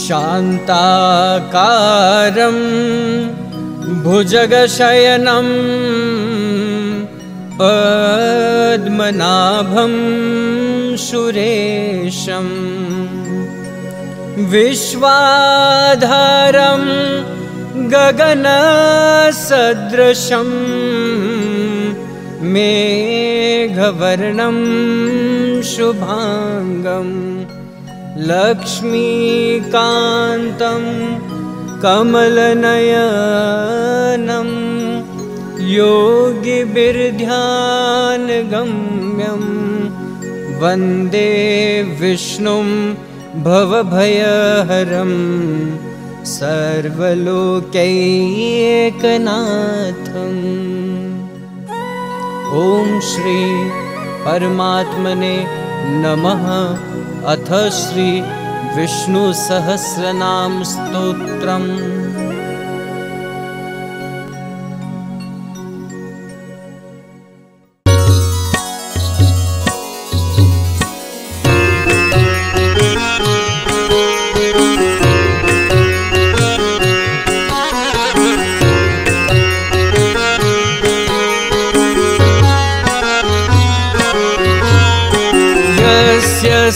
शान्ताकारं भुजगशयनं पद्मनाभं सुरेशं विश्वाधारं गगनसदृशं मेघवर्णं शुभांगं लक्ष्मीकान्तं कमलनयनं योगिभिर्ध्यानगम्यं वन्दे विष्णुं भवभयहरं सर्वलोकैकनाथम्। ॐ श्री परमात्मने नमः। अथ श्री विष्णु सहस्रनाम स्तोत्रम्।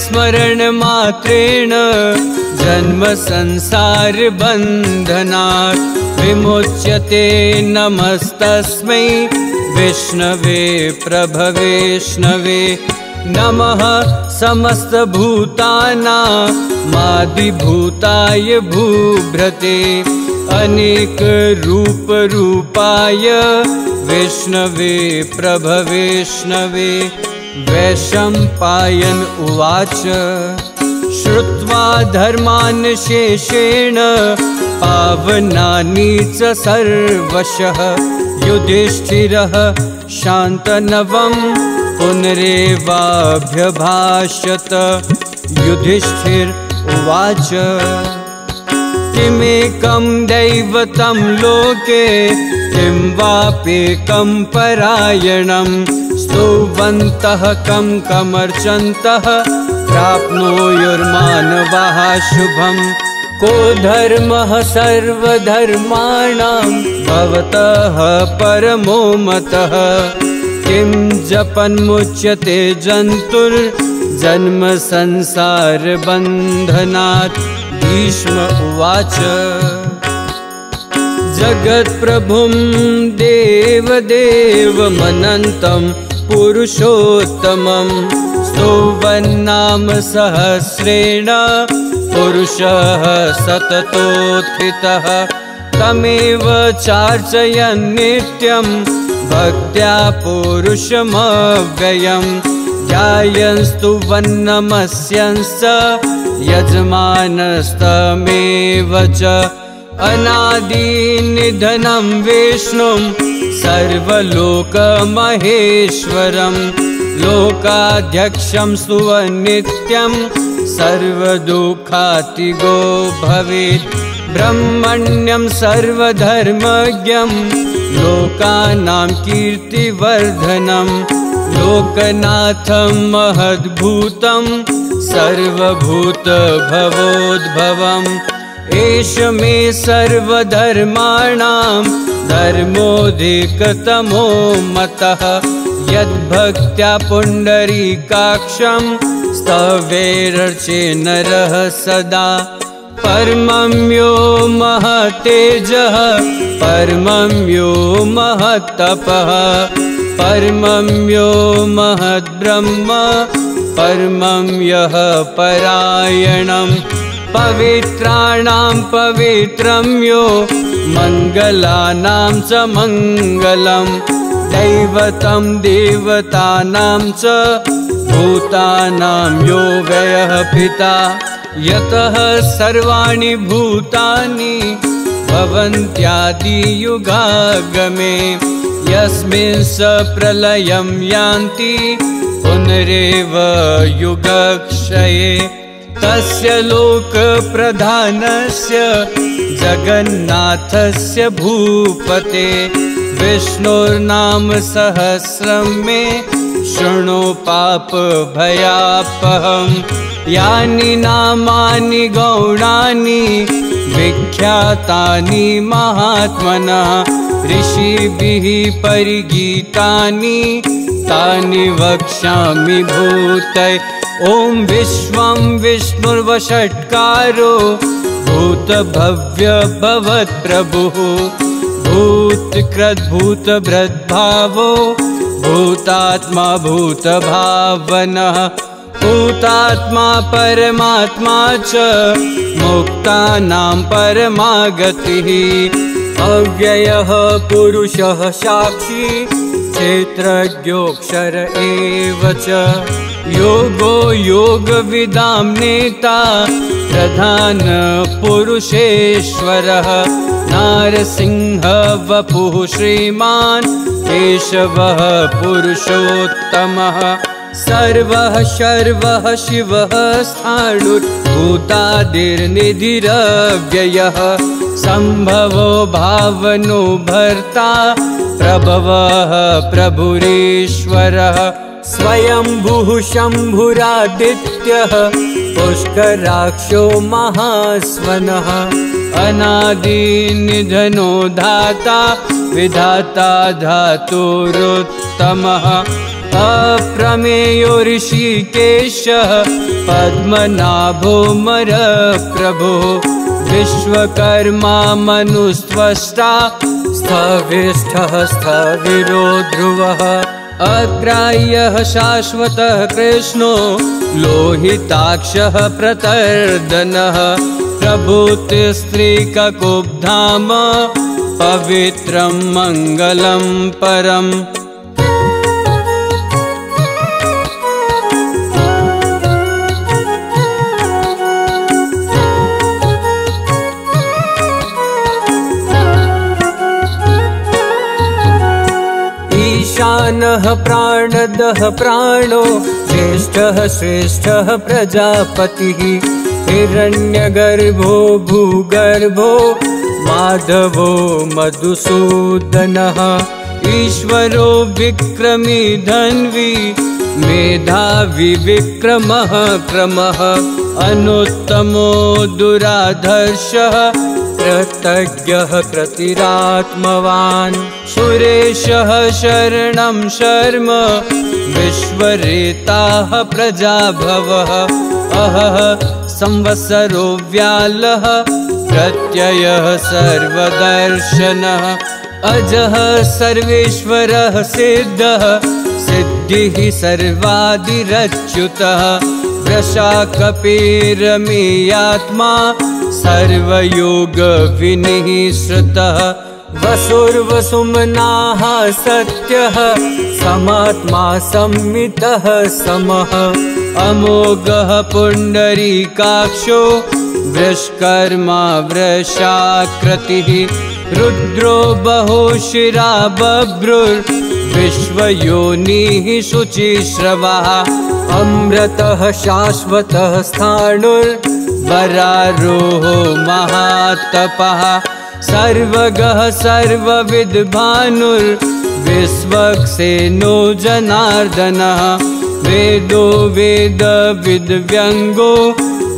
स्मरण मात्रेण जन्म संसार बंधनात् विमुच्यते। नमस्तस्मै विष्णवे प्रभवेष्णवे। नमः समस्त भूतानामादिभूताय भूभृते अनेक रूप रूपाय विष्णवे प्रभवेष्णवे। वैशंपायन उवाच श्रुत्वा धर्मान् शेषेण पावनानि च सर्वशः युधिष्ठिरः शान्तनवं पुनरेवाभ्यभाषत। युधिष्ठिर उवाच किमेकं दैवतं लोके किं वाप्येकं परायणं स्तुवन्तः कं कमर्चन्तः प्राप्नुयुर्मानवाः शुभम्। को धर्मः सर्वधर्माणां भवतः परमो मतः किं जपन्मुच्यते जन्तुर्जन्म संसार बन्धनात्। भीष्म उवाच जगत्प्रभुं देवदेवमनन्तं पुरुषोत्तमं स्तुवन्नाम सहस्रेण पुरुषः सततोत्थितः। तमेव चार्चयन् नित्यं भक्त्या पुरुषमव्ययं ध्यायन् स्तुवन्नमस्यंस यजमानस्तमेव च। अनादिनिधनं विष्णुं सर्वलोकमहेश्वरं लोकाध्यक्षं स्तुवन्नित्यं सर्वदुःखातिगो भवेत्। ब्रह्मण्यं सर्वधर्मज्ञं लोकानां कीर्तिवर्धनं लोकनाथं महद्भूतं सर्वभूतभवोद्भवम्। एष मे सर्वधर्माणां धर्मोऽधिकतमो मतः यद्भक्त्या पुण्डरीकाक्षं स्तवेरर्चे नरः सदा। परमं यो महत्तेजः परमं यो महत्तपः परमं यो महद्ब्रह्म परमं यः परायणम्। पवित्राणां पवित्रं यो मङ्गलानां च मङ्गलं दैवतं देवतानां च भूतानां यो व्ययः पिता। यतः सर्वाणि भूतानि भवन्त्यादियुगागमे यस्मिन् स प्रलयं यान्ति पुनरेव युगक्षये। तस्य लोकप्रधानस्य जगन्नाथस्य भूपते विष्णुर्नाम सहस्रम मे शृणु पाप भयापहम। यानि नामानि गौणानि विख्यातानि महात्मनः ऋषिभिः परिगीतानि तानि वक्ष्यामि भूतये। ॐ विश्वं विष्णुर्वषट्कारो भूतभव्य भवत्प्रभुः भूतकृद्भूतभृद्भावो भूतात्मा भूतभावनः भूतात्मा परमात्मा च मुक्तानां परमागतिः। अव्ययः पुरुषः साक्षी क्षेत्रज्ञोऽक्षर एव च योगो योगविदां नेता प्रधान पुरुषेश्वरः नारसिंह वपुः श्रीमान् केशवः पुरुषोत्तमः सर्वः शर्वः शिवः स्थाणुर्भूतादिर्निधिरव्ययः सम्भवो भावनो भर्ता प्रभवः प्रभुरीश्वरः स्वयंभुः शम्भुरादित्यः पुष्कराक्षो महास्वनः अनादिनिधनो धाता विधाता धातुरुत्तमः अप्रमेयो ऋषिकेशः पद्मनाभो मरप्रभो विश्वकर्मा मनुस्त्वष्टा स्थविष्ठः स्थविरो ध्रुवः अग्राह्यः शाश्वतः कृष्णो लोहिताक्षः प्रतर्दनः प्रभूतिस्त्रीककुब्धाम पवित्रं मङ्गलं परम्। ईशानः प्राणदः प्राणो ज्येष्ठः श्रेष्ठः प्रजापतिः हिरण्यगर्भो भूगर्भो माधवो मधुसूदनः ईश्वरो विक्रमी धन्वी मेधावी विक्रमः क्रमः अनुत्तमो दुराधर्षः कृतज्ञः कृतिरात्मवान् सुरेशः शरणं शर्म विश्वरेताः प्रजाभवः अहः संवत्सरो व्यालः प्रत्ययः सर्वदर्शनः अजः सर्वेश्वरः सिद्धः सिद्धिः सर्वादिरच्युतः वृषाकपिरमेयात्मा सर्वयोगविनिःश्रितः वसुर्वसुमनाः सत्यः समात्मा संमितः समः अमोघः पुण्डरीकाक्षो वृषकर्मा वृषाकृतिः रुद्रो बहुशिरा बभ्रुर्विश्वयोनिः शुचिश्रवः अमृतः शाश्वतः स्थाणुर्वरारोहो महातपः सर्वगः सर्वविद्भानुर्विश्वक्सेनो जनार्दनः वेदो वेदविद्व्यङ्गो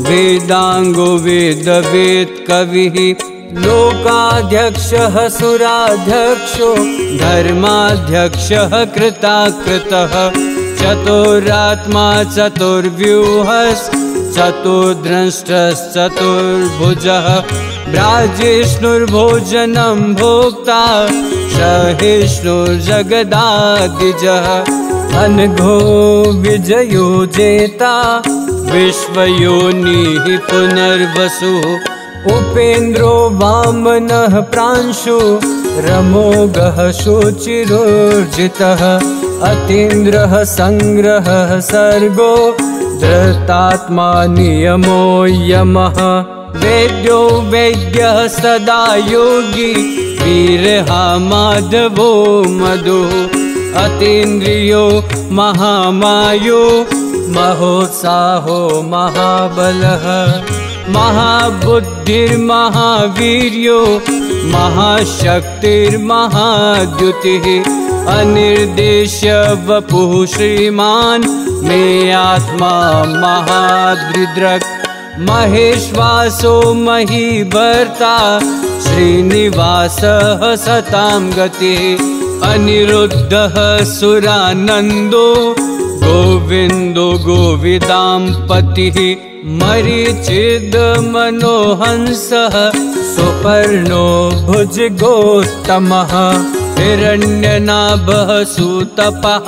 वेदांगो वेदवेत्कविः लोकाध्यक्षः सुराध्यक्षो धर्माध्यक्षः कृताकृतः चतुरात्मा चतुर्द्रष्टश्चतुर्भुजः ब्राजिष्णुर्भोजनं भोक्ता सहिष्णुर्जगदादिजः अनघो विजयो जेता विश्वयोनिः पुनर्वसुः उपेन्द्रो वामनः प्रांशु रमोघः शुचिरोर्जितः अतीन्द्रः संग्रहः सर्गो धृतात्मा नियमो यमः वेद्यो वैद्यः सदा योगी वीरहा माधवो मधुः अतीन्द्रियो महामायो महोत्साहो महाबलः महाबुद्धिर्महावीर्यो महाशक्तिर्महाद्युतिः अनिर्देश्य वपुः श्रीमान् मे आत्मा महाद्रिदृक् महेश्वासो महीभर्ता श्रीनिवासः सतां गतिः अनिरुद्धः सुरानन्दो गोविन्दो गोविदाम्पतिः मरीचिर्मनोहंसः सुपर्णो भुजगोत्तमः हिरण्यनाभः सुतपः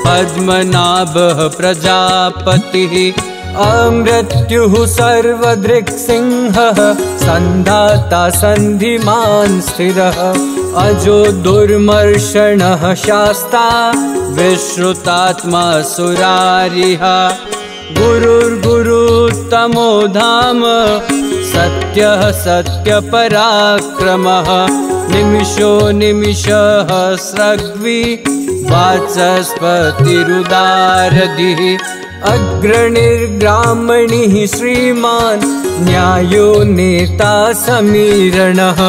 पद्मनाभः प्रजापतिः अमृत्युः सर्वदृक्सिंहः सन्धाता सन्धिमान् स्थिरः अजो दुर्मर्षणः शास्ता विश्रुतात्मा सुरारिः गुरुर्गुरुत्तमो धाम सत्यः सत्यपराक्रमः निमिषो निमिषः स्रग्वी वाचस्पतिरुदारधिः अग्रणिर्ग्रामणिः श्रीमान् न्यायो नेता समीरणः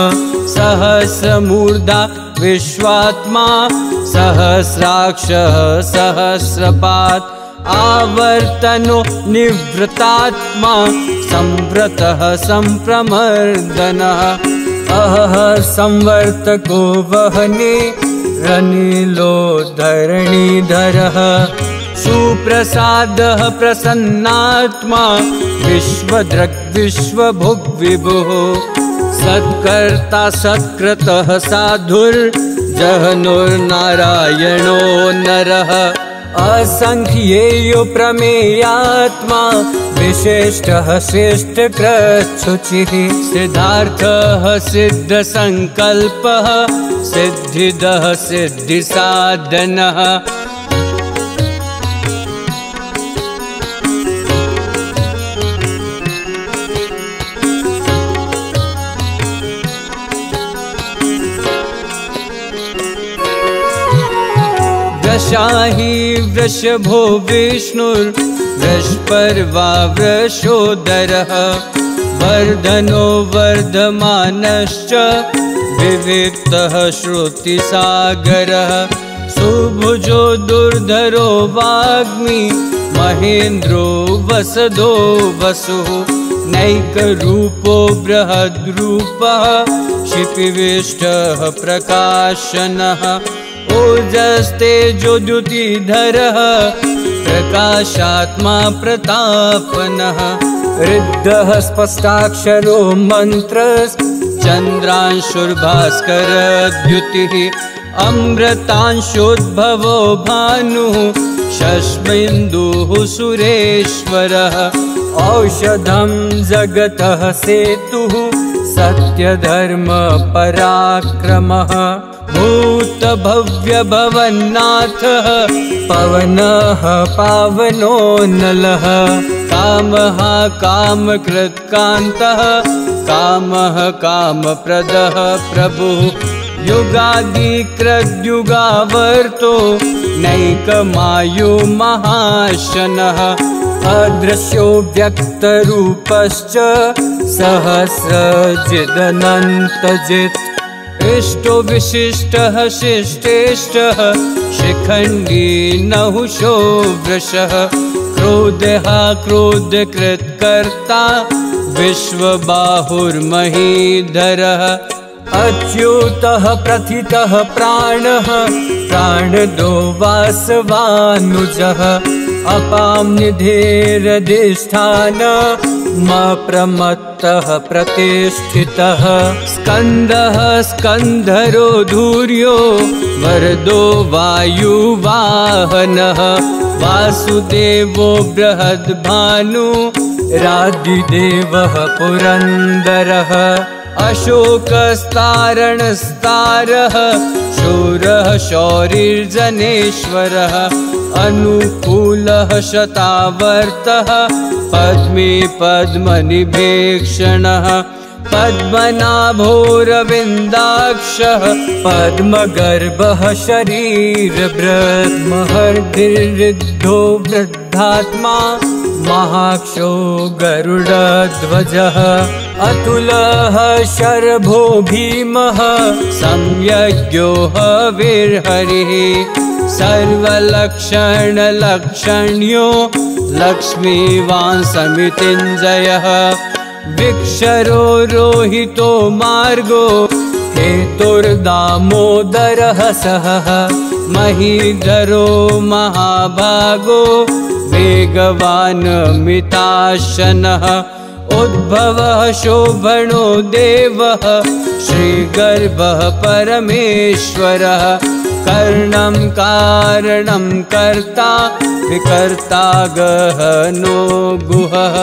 सहस्रमूर्धा विश्वात्मा सहस्राक्षः सहस्रपात् आवर्तनो निवृतात्मा संव्रतः संप्रमर्दनः अहः संवर्तको वहने रनिलो धरणीधरः सुप्रसादः प्रसन्नात्मा विश्वदृक् विश्वभुग् विभुः सत्कर्ता सत्कृतः साधुर्जहनुर्नारायणो नरः असंख्येयो प्रमेयात्मा विशिष्टः श्रेष्ठकृच्छुचिः सिद्धार्थः सिद्धसंकल्पः सिद्धिदः सिद्धिसाधनः वृषाही वृषभो विष्णुर्वृषपर्वा वृषोदरः वर्धनो वर्धमानश्च विविक्तः श्रुतिसागरः सुभुजो दुर्धरो वाग्मी महेन्द्रो वसदो वसुः नैकरूपो बृहद्रूपः क्षिपिविष्टः प्रकाशनः ओजस्तेजोद्युतिधरः प्रकाशात्मा प्रतापनः ऋद्धः स्पष्टाक्षरो मन्त्रश्चन्द्रांशुर्भास्करद्युतिः अमृतांशोद्भवो भानुः शश्मेन्दुः सुरेश्वरः औषधं जगतः सेतुः सत्यधर्मपराक्रमः भूतभव्यभवन्नाथः पवनः पावनो नलः कामः कामकृत्कान्तः कामः कामप्रदः प्रभुः युगादिकृद्युगावर्तो नैकमायो महाशनः अदृश्यो व्यक्तरूपश्च सहस्रजिदनन्तजित् इष्टो विशिष्टः शिष्टेष्टः शिखण्डी नहुषो वृषः क्रोधः क्रोधकृत्कर्ता विश्वबाहुर्महीधरः अच्युतः प्रथितः प्राणः प्राणदो वासवानुजः अपां निधेरधिष्ठान प्रमत्तः प्रतिष्ठितः स्कन्दः स्कन्धरो धूर्यो वरदो वायुवाहनः वासुदेवो बृहद्भानु रादिदेवः पुरन्दरः अशोकस्तारणस्तारः शूरः शौरिर्जनेश्वरः अनुकूलः शतावर्तः पद्मे पद्मनिभेक्षणः पद्मनाभोरविन्दाक्षः पद्मगर्भः शरीरभृत् महर्षिर्ऋद्धो वृद्धात्मा महाक्षो गरुडध्वजः अतुलः शर्भो भीमः संयज्ञो हविर्हरिः सर्वलक्षणलक्षण्यो लक्ष्मीवान् समितिञ्जयः विक्षरो रोहितो मार्गो हेतुर्दामोदरः सहः महीधरो महाभागो वेगवान् मिताशनः उद्भवः शोभनो देवः श्रीगर्भः परमेश्वरः कर्णं कारणं कर्ता विकर्ता गहनो गुहः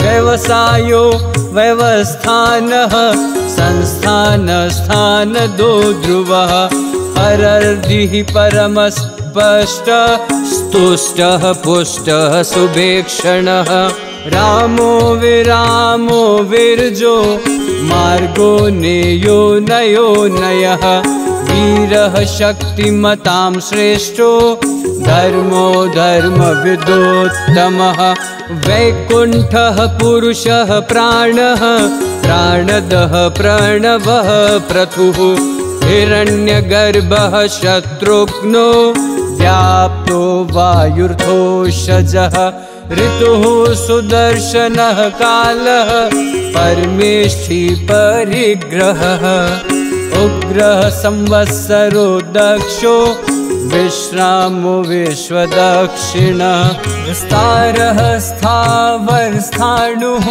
व्यवसायो व्यवस्थानः संस्थानस्थानदो ध्रुवः परर्दिः परमस्पष्टः स्तुष्टः पुष्टः सुभेक्षणः रामो विरामो विरजो मार्गो नेयो नयो नयः वीरः शक्तिमतां श्रेष्ठो धर्मो धर्मविदोत्तमः वैकुण्ठः पुरुषः प्राणः प्राणदः प्रणवः प्रथुः हिरण्यगर्भः शत्रुघ्नो व्याप्तो वायुर्धोषजः ऋतुः सुदर्शनः कालः परमेष्ठी परिग्रहः उग्रः संवत्सरो दक्षो विश्रामो विश्वदक्षिणः विस्तारः स्थावरस्थाणुः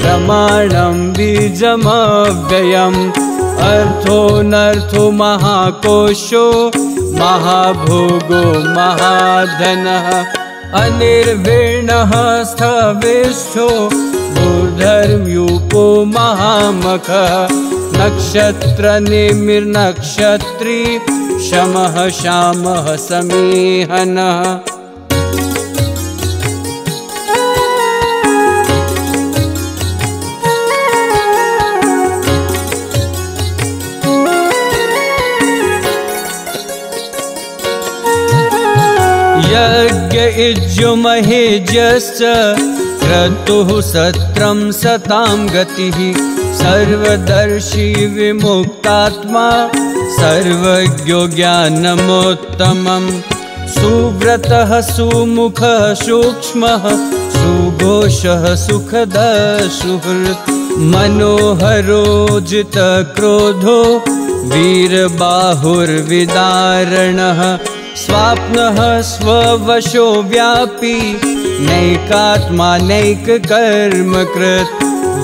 प्रमाणं बीजमव्ययम् अर्थोऽनर्थो महाकोशो महाभोगो महाधनः अनिर्विण्णः स्थविष्ठो भूधर्म्यूपो महामखः नक्षत्रनिमिर्नक्षत्री शमः श्यामः समीहनः यज्ञ इज्जुमहेज्यश्च क्रतुः सत्रं सतां गतिः सर्वदर्शी विमुक्तात्मा सर्वज्ञो ज्ञानमोत्तमम् सुव्रतः सुमुखः सूक्ष्मः सुघोषः सुखदः सुहृत् मनोहरो जितक्रोधो वीरबाहुर्विदारणः स्वाप्नः स्ववशो व्यापी नैकात्मा नैककर्मकृत्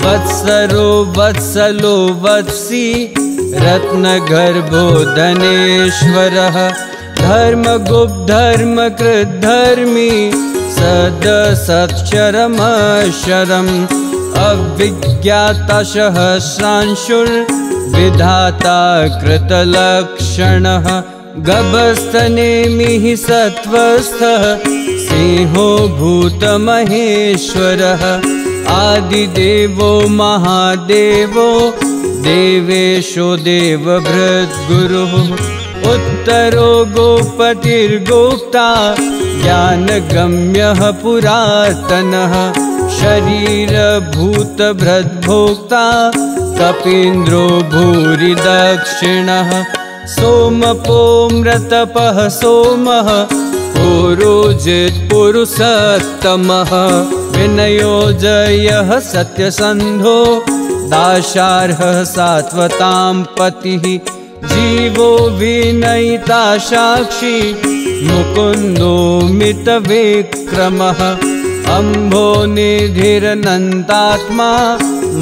वत्सरो वत्सलो वत्सी रत्नगर्भो धनेश्वरः धर्मगुप्त धर्मकृत् धर्मी सदसत्क्षरमक्षरम् अविज्ञातसहस्रांशुर्विधाता कृतलक्षणः गभस्तनेमिः सत्त्वस्थः सिंहो भूतमहेश्वरः आदिदेवो महादेवो देवेशो देवभृद्गुरुः उत्तरो गोपतिर्गोप्ता ज्ञानगम्यः पुरातनः शरीरभूतभृद्भोक्ता कपीन्द्रो भूरि दक्षिणः सोमपोमृतपः सोमः पुरुजित्पुरुषोत्तमः विनयो जयः सत्यसन्धो दाशार्हः सात्वतां पतिः जीवो विनयिता साक्षी मुकुन्दो मितविक्रमः अम्भो निधिरनन्तात्मा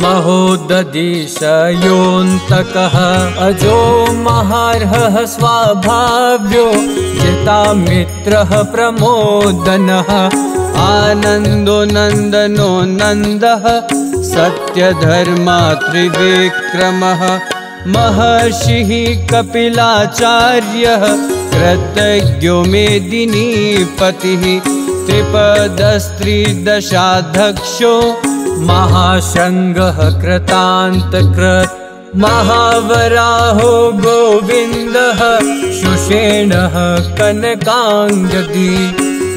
महोदधिशयोऽन्तकः अजो महार्हः स्वाभाव्यो जितामित्रः प्रमोदनः आनन्दो नन्दनो नन्दः सत्यधर्मा त्रिविक्रमः महर्षिः कपिलाचार्यः कृतज्ञो मेदिनीपतिः त्रिपदस्त्रिदशाध्यक्षो महाशृङ्गः कृतान्तकृत् महावराहो गोविन्दः शुषेणः कनकाङ्गदी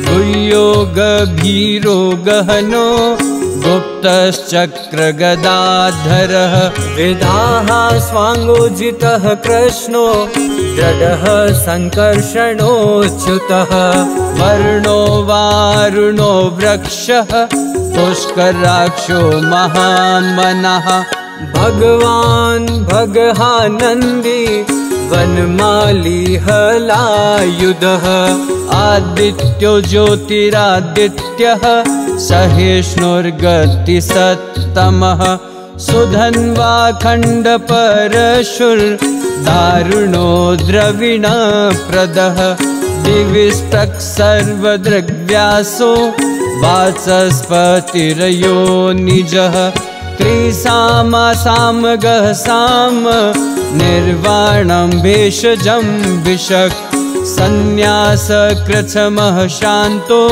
गुह्यो गभीरो गहनो गुप्तश्चक्रगदाधरः विदाः स्वाङ्गोजितः कृष्णो दृढः सङ्कर्षणोच्युतः वर्णो वारुणो वृक्षः पुष्कराक्षो महामनः भगवान् भगहानन्दी वनमाली हलायुधः आदित्यो ज्योतिरादित्यः सहिष्णुर्गतिसत्तमः सुधन्वा खण्डपरशुर्दारुणो द्रविणप्रदः दिविष्टक् सर्वदृग्व्यासो वाचस्पतिरयो निजः त्रिसामसामगः साम निर्वाणं भेषजं विशक् संन्यासकृच्छमः शान्तो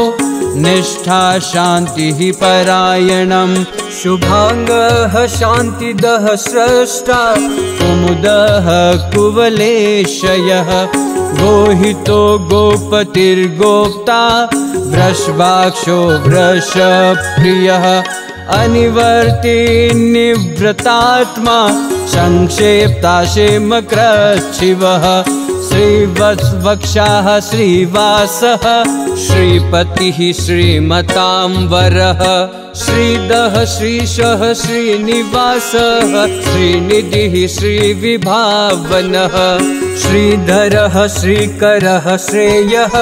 निष्ठा शान्तिः परायणं शुभाङ्गः शान्तिदः स्रष्टा कुमुदः कुवलेशयः गोहितो गोपतिर्गोप्ता वृषभाक्षो वृषप्रियः अनिवर्ति निवृतात्मा संक्षेप्ताशेमकृच्छिवः श्रीवत्सवक्षाः श्रीवासः श्रीपतिः श्रीमताम्बरः श्रीदः श्रीशः श्रीनिवासः श्रीनिधिः श्रीविभावनः श्रीधरः श्रीकरः श्रेयः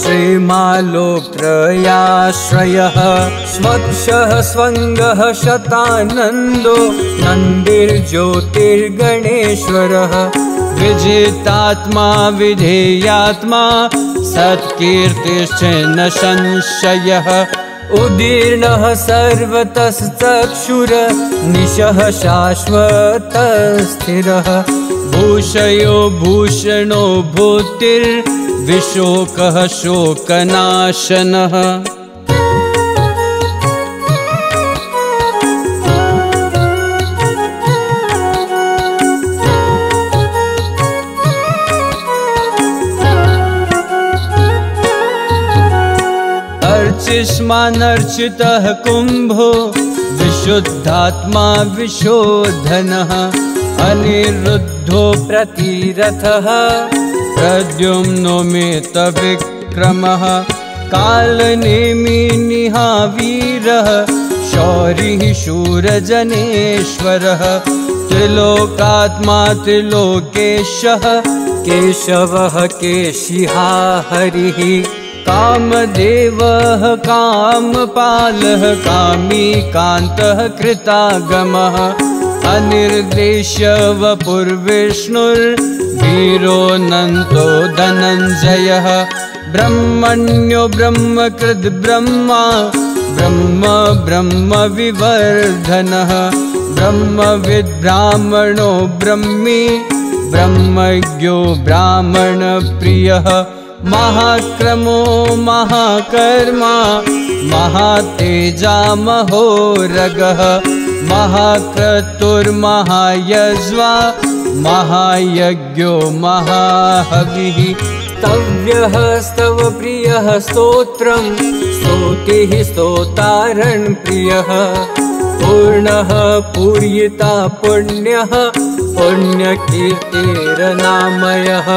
श्रीमालोत्रयाश्रयः स्वक्षः स्वङ्गः शतानन्दो नन्दिर्ज्योतिर्गणेश्वरः विजितात्मा विधेयात्मा सत्कीर्तिश्चन संशयः उदीर्णः सर्वतश्चक्षुर निशः शाश्वतस्थिरः भूषयो भूषणो भूतिर्विशोकः शोकनाशनः अर्चिष्मानर्चितः कुम्भो विशुद्धात्मा विशोधनः अनिरुद्धो प्रतिरथः प्रद्युम्नो मेतविक्रमः कालनेमि निहावीरः शौरिः शूरजनेश्वरः त्रिलोकात्मा त्रिलोकेशः केशवः केशिहा हरिः कामदेवः कामपालः कामी कान्तः कृतागमः अनिर्देश्य वपुर्विष्णुर्वीरोऽनन्तो धनञ्जयः ब्रह्मण्यो ब्रह्मकृद् ब्रह्मा ब्रह्म ब्रह्म विवर्धनः ब्रह्मविद् ब्राह्मणो ब्रह्मी ब्रह्मज्ञो ब्राह्मणप्रियः महाक्रमो महाकर्मा महातेजा महोरगः महाक्रतुर्महायज्वा महायज्ञो महाहविः स्तव्यः स्तव प्रियः स्तोत्रं स्तोतिः स्तोतारण् प्रियः पूर्णः पूर्यिता पुण्यः पुण्यकीर्तिरनामयः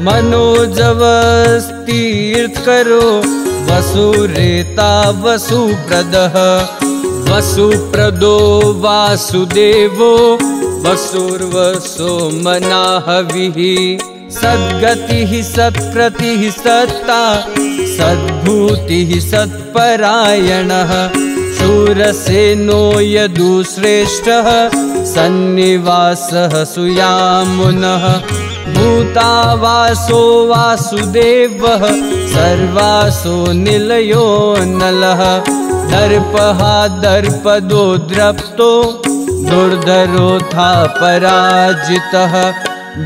मनोजवस्तीर्थकरो वसुरेता वसुप्रदः वसुप्रदो वासुदेवो वसुर्वसो मनाहविः सद्गतिः सत्कृतिः सत्ता सद्भूतिः सत्परायणः शूरसेनो यदुश्रेष्ठः सन्निवासः सुयामुनः भूतावासो वासुदेवः सर्वासो निलयो नलः दर्पः दर्पदो द्रप्तो दुर्धरोऽथा पराजितः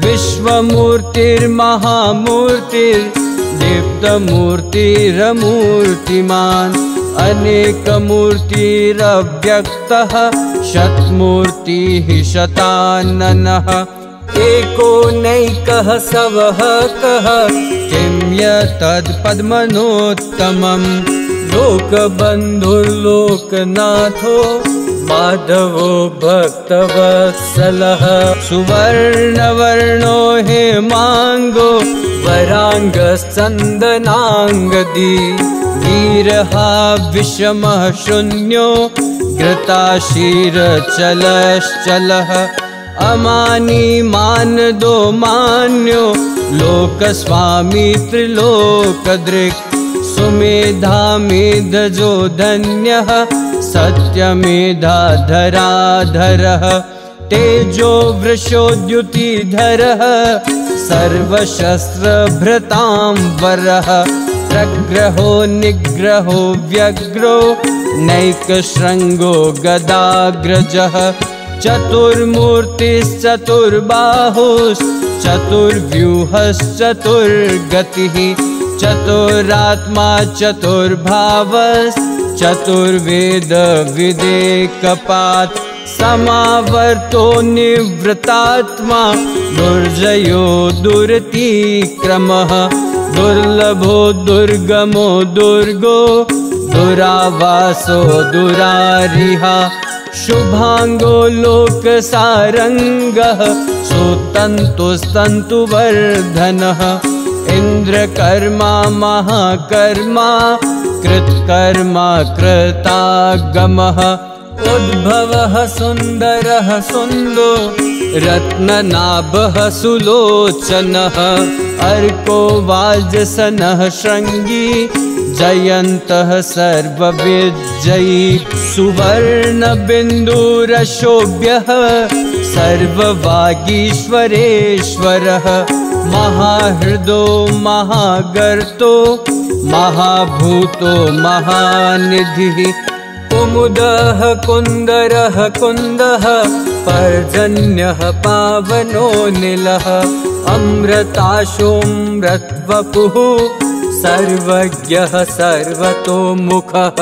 विश्वमूर्तिर्महामूर्तिर्दीप्तमूर्तिरमूर्तिमान् अनेकमूर्तिरव्यक्तः शतमूर्तिः शताननः एको नैकः सवः कः किं यत्तत्पद्मनोत्तमम् लोकबन्धुर्लोकनाथो माधवो भक्तवत्सलः सुवर्णवर्णो हेमाङ्गो वराङ्गश्चन्दनाङ्गदी वीरहा विषमः शून्यो घृताशीरचलश्चलः अमानी मानदो मान्यो लोकस्वामी त्रिलोकदृक् सुमेधामेधजो धन्यः सत्यमेधाधराधरः तेजो वृषोद्युतिधरः सर्वशस्त्रभृतां वरः प्रग्रहो निग्रहो व्यग्रो नैकशृङ्गो गदाग्रजः चतुर्मूर्तिश्चतुर्बाहुश्चतुर्व्यूहश्चतुर्गतिः चतुरात्मा चतुर्भावश्चतुर्वेद विदेकपात् समावर्तो निवृत्तात्मा दुर्जयो दुरतिक्रमः दुर्लभो दुर्गमो दुर्गो दुरावासो दुरारिहा शुभांगो लोकसारंगः सुतन्तुस्तन्तुवर्धनः इंद्रकर्मा महाकर्मा कृत्कर्मा कृतागमः उद्भवः सुन्दरः सुन्दो रत्ननाभः सुलोचनः अर्को वाजसनः शृङ्गी जयन्तः सर्वविजयी सुवर्णबिन्दुरशोभ्यः सर्ववागीश्वरेश्वरः महाहृदो महागर्तो महाभूतो महानिधिः कुमुदः कुन्दरः कुन्दः पर्जन्यः पावनो नीलः अमृताशोऽमृतवपुः सर्वज्ञः सर्वतोमुखः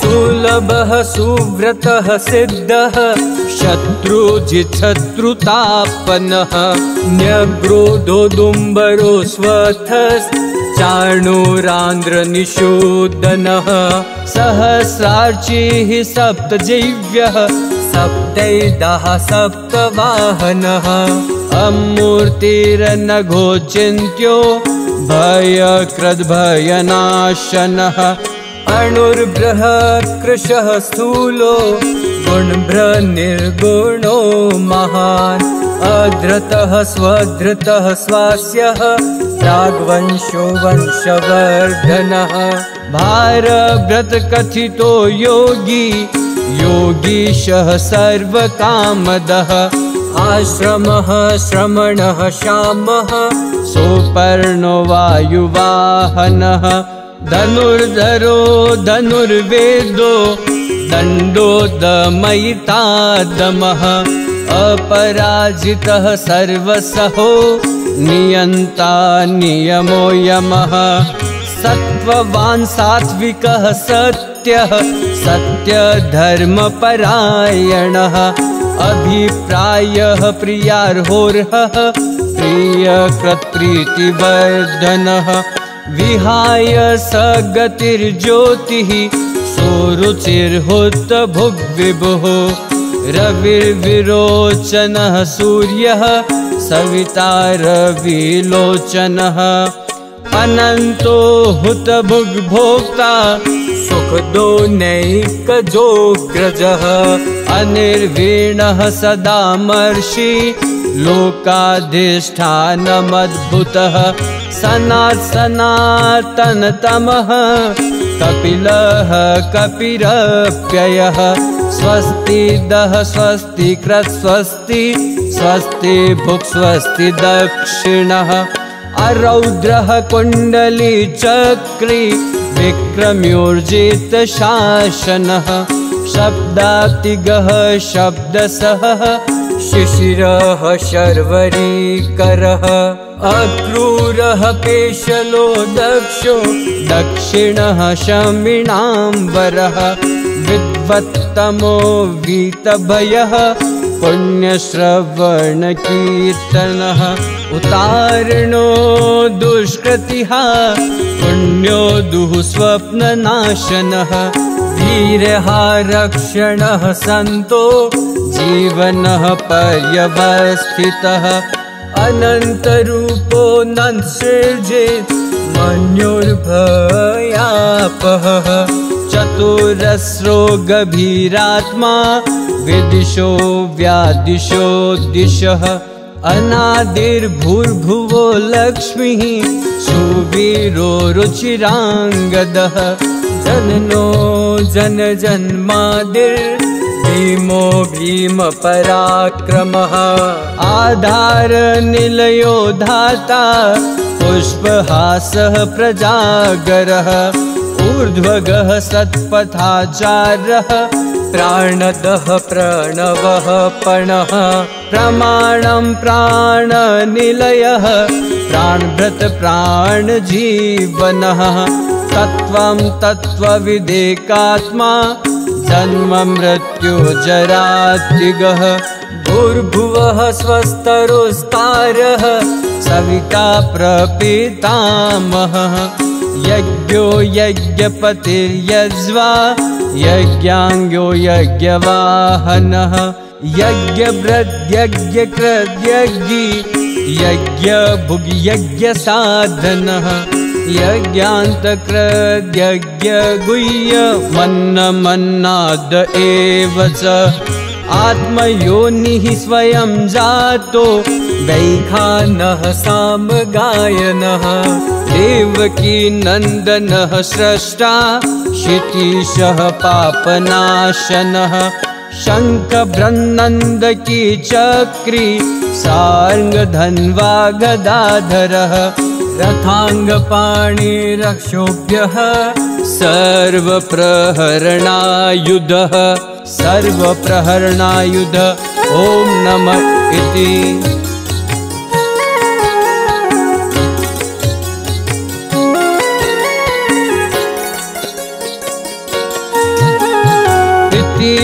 सुलभः सुव्रतः सिद्धः शत्रुजिच्छत्रुतापनः न्यग्रोधोदुम्बरो स्वथश्चाणूरान्द्रनिषूदनः सहस्रार्चिः सप्तजिह्वः सप्तैदः सप्तवाहनः अमूर्तिरनघो चिन्त्यो भयकृद्भयनाशनः अणुर्बृहत् कृशः स्थूलो गुणभ्रनिर्गुणो महान् अधृतः स्वधृतः स्वास्यः प्राग्वंशो वंशवर्धनः भारव्रतकथितो योगी योगीशः सर्वकामदः आश्रमः श्रमणः श्यामः सोपर्णो वायुवाहनः धनुर्धरो धनुर्वेदो दण्डो दमयितादमः अपराजितः सर्वसहो नियन्ता नियमो यमः सत्त्ववान् सात्विकः सत्यः सत्यधर्मपरायणः अभिप्रायः प्रियार्होर्हः प्रियकृत्प्रीतिवर्धनः विहाय सगतिर्ज्योतिः सुरुचिर्हुत भुग्विभुः रविर्विरोचनः सूर्यः सविता रविलोचनः अनन्तो हुत भुग्भोक्ता सुखदो नैकजोग्रजः अनिर्वीणः सदामर्षि लोकाधिष्ठानमद्भुतः सनातनतमः कपिलः कपिरप्ययः स्वस्तिदः स्वस्तिकृत् स्वस्ति स्वस्ति भुक् स्वस्ति दक्षिणः अरौद्रः कुण्डली चक्री विक्रम्योर्जित शासनः शब्दातिगः शब्दसः शिशिरः शर्वरीकरः अक्रूरः पेशलो दक्षो दक्षिणः शमिणाम्बरः विद्वत्तमो वीतभयः पुण्यश्रवणकीर्तनः उतारणो दुष्कृतिः पुण्यो दुःस्वप्ननाशनः वीरः रक्षणः सन्तो जीवनः पर्यवस्थितः अनन्तरूपो नंसृजेत् मन्योर्भयापहः चतुरस्रो गभीरात्मा विदिशो व्यादिशो दिशः अनादिर्भूर्भुवो लक्ष्मीः सुवीरो रुचिराङ्गदः जननो जनजन्मादिर्भीमो भीमपराक्रमः आधारनिलयो धाता पुष्पहासः प्रजागरः ऊर्ध्वगः सत्पथाचारः प्राणदः प्रणवः पणः प्रमाणं प्राणनिलयः प्राणभृत प्राणजीवनः तत्त्वं तत्त्वविदेकात्मा जन्म मृत्यु जरात्रिगः भूर्भुवः स्वस्तरोस्तारः सविता प्रपितामहः यज्ञो यज्ञपतिर्यज्वा यज्ञाङ्गो यज्ञवाहनः यज्ञभृद्यज्ञकृद्यज्ञी यज्ञभुग्यज्ञसाधनः यज्ञान्तकृद्यज्ञगुह्यमन्नमन्नाद एव च आत्मयोनिः स्वयं जातो वैखानः सामगायनः देवकी नन्दनः स्रष्टा क्षितीशः पापनाशनः शङ्खबृन्नन्दकी चक्री सार्ङ्गधन्वा गदाधरः रथाङ्गपाणिरक्षोभ्यः सर्वप्रहरणायुधः सर्वप्रहरणायुध ॐ नमः इति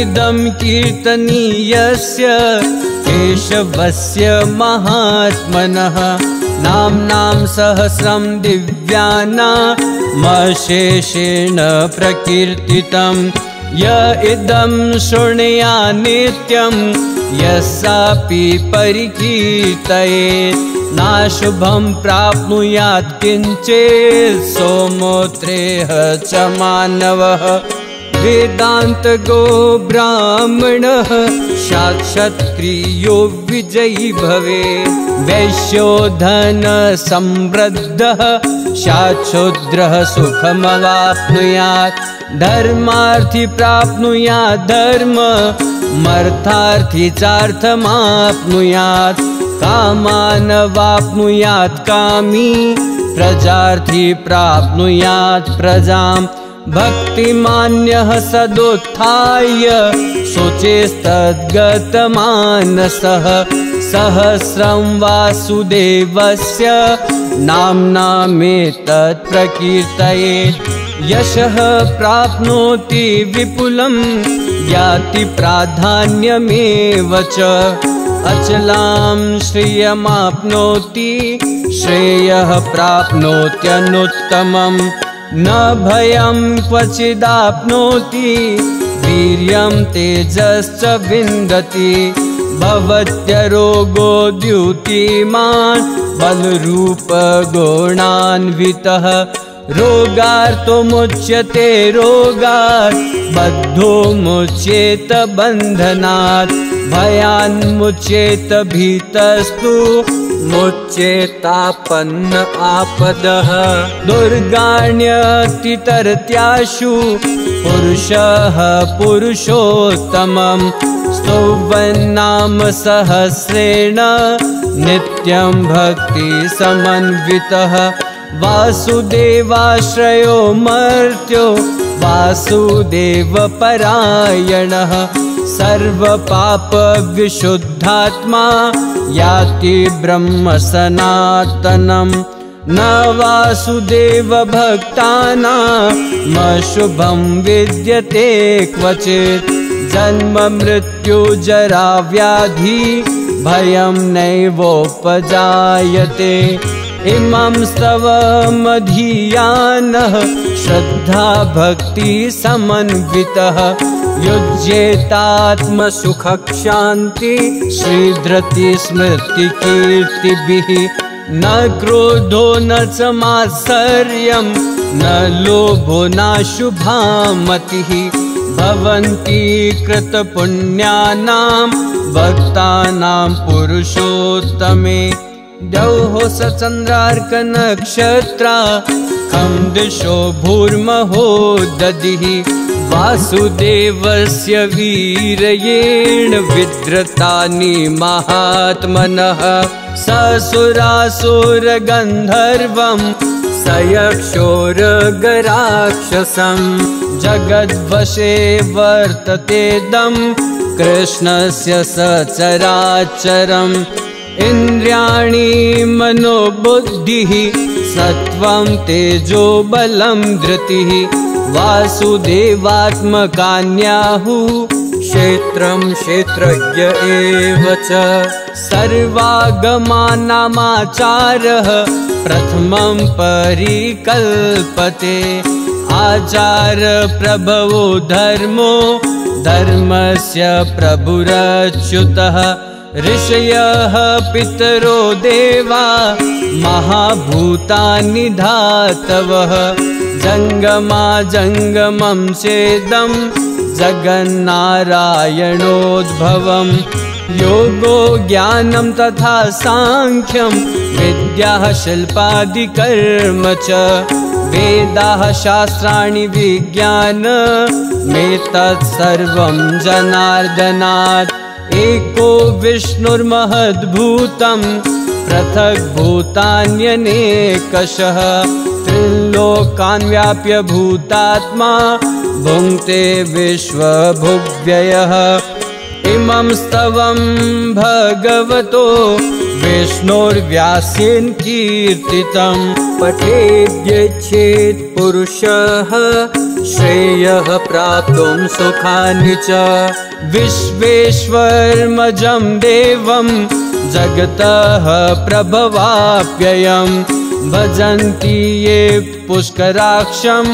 इदं कीर्तनीयस्य केशवस्य महात्मनः नाम्नां सहस्रं दिव्यानामशेषेण प्रकीर्तितं य इदं शृणुया नित्यं यस्यापि परिकीर्तयेत् नाशुभं प्राप्नुयात् किञ्चित् सोमोत्रेह च मानवः वेदान्तगो ब्राह्मणः साक्षात्क्रियो विजयी भवे वैश्यो धनसमृद्धः साक्षोद्रः सुखमवाप्नुयात् धर्मार्थी प्राप्नुयात् धर्ममर्थार्थी चार्थमाप्नुयात् कामानवाप्नुयात् कामी प्रजार्थी प्राप्नुयात् प्रजाम् भक्तिमान्यः सदुत्थाय शुचिस्तद्गतमानसः सहस्रं वासुदेवस्य नाम्नामेतत् प्रकीर्तयेत् यशः प्राप्नोति विपुलं याति प्राधान्यमेव च अचलां श्रियमाप्नोति श्रेयः प्राप्नोत्यनुत्तमम् न भयं क्वचिदाप्नोति वीर्यं तेजश्च विन्दति भवत्यरोगो द्युतिमान् बलरूपगुणान्वितः रोगार्तो मुच्यते रोगात्, बद्धो मुच्येत बन्धनात्, भयान्मुच्येत भीतस्तु, मुच्येतापन्न आपदः। दुर्गाण्यतितरत्याशु पुरुषः पुरुषोत्तमम्, स्तुवन्नाम सहस्रेण नित्यं भक्ति समन्वितः। वासुदेवाश्रयो मर्त्यो वासुदेवपरायणः, सर्वपापविशुद्धात्मा याति ब्रह्म सनातनम्। न वासुदेवभक्तानामशुभं विद्यते क्वचित्, जन्म मृत्यु जरा व्याधि भयं नैवोपजायते। इमं स्तवमधीयानः श्रद्धा भक्ति समन्वितः, युज्येतात्मसुखक्षान्ति श्रीधृति स्मृतिकीर्तिभिः। न क्रोधो न च मात्सर्यं, न लोभो नाशुभा मतिः, भवन्ति कृतपुण्यानां भक्तानां पुरुषोत्तमे। द्यौः स चन्द्रार्कनक्षत्रा, खं दिशो भूर्महो दधिः, वासुदेवस्य वीर्येण विद्रतानि महात्मनः। ससुरासुरगन्धर्वं सयक्षोरगराक्षसं, जगद्वशे वर्ततेदं कृष्णस्य सचराचरम्। इन्द्रियाणि मनोबुद्धिः सत्त्वं तेजो बलं धृतिः, वासुदेवात्मकान्याहुः क्षेत्रं क्षेत्रज्ञ एव च। सर्वागमानामाचारः प्रथमं परिकल्पते, आचार प्रभवो धर्मो धर्मस्य प्रभुरच्युतः। ऋषयः पितरो देवा महाभूतानि धातवः, जङ्गमा जङ्गमं चेदं जगन्नारायणोद्भवम्। योगो ज्ञानं तथा साङ्ख्यं विद्याः शिल्पादिकर्म च, वेदाः शास्त्राणि विज्ञानमेतत् सर्वं जनार्दनात्। एको विष्णुर्महद्भूतं पृथक् भूतान्यनेकशः, त्रिलोकान् व्याप्य भूतात्मा भुङ्क्ते विश्वभुग्व्ययः। इमं स्तवं भगवतो विष्णोर्व्यासेन कीर्तितं, पठेद्यच्छेत् पुरुषः श्रेयः प्राप्तुं सुखानि च। विश्वेश्वरमजं देवं जगतः प्रभवाप्ययं, भजन्ति ये पुष्कराक्षं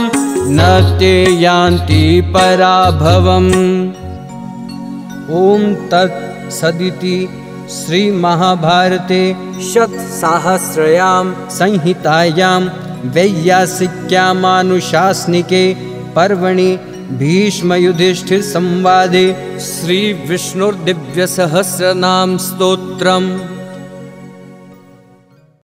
न ते यान्ति पराभवम्। ॐ तत्सदिति श्रीमहाभारते शतसाहस्रयां संहितायां वैयासिक्यामानुशासनिके पर्वणि भीष्मयुधिष्ठिरसंवादे श्रीविष्णुर्दिव्यसहस्रनाम स्तोत्रम्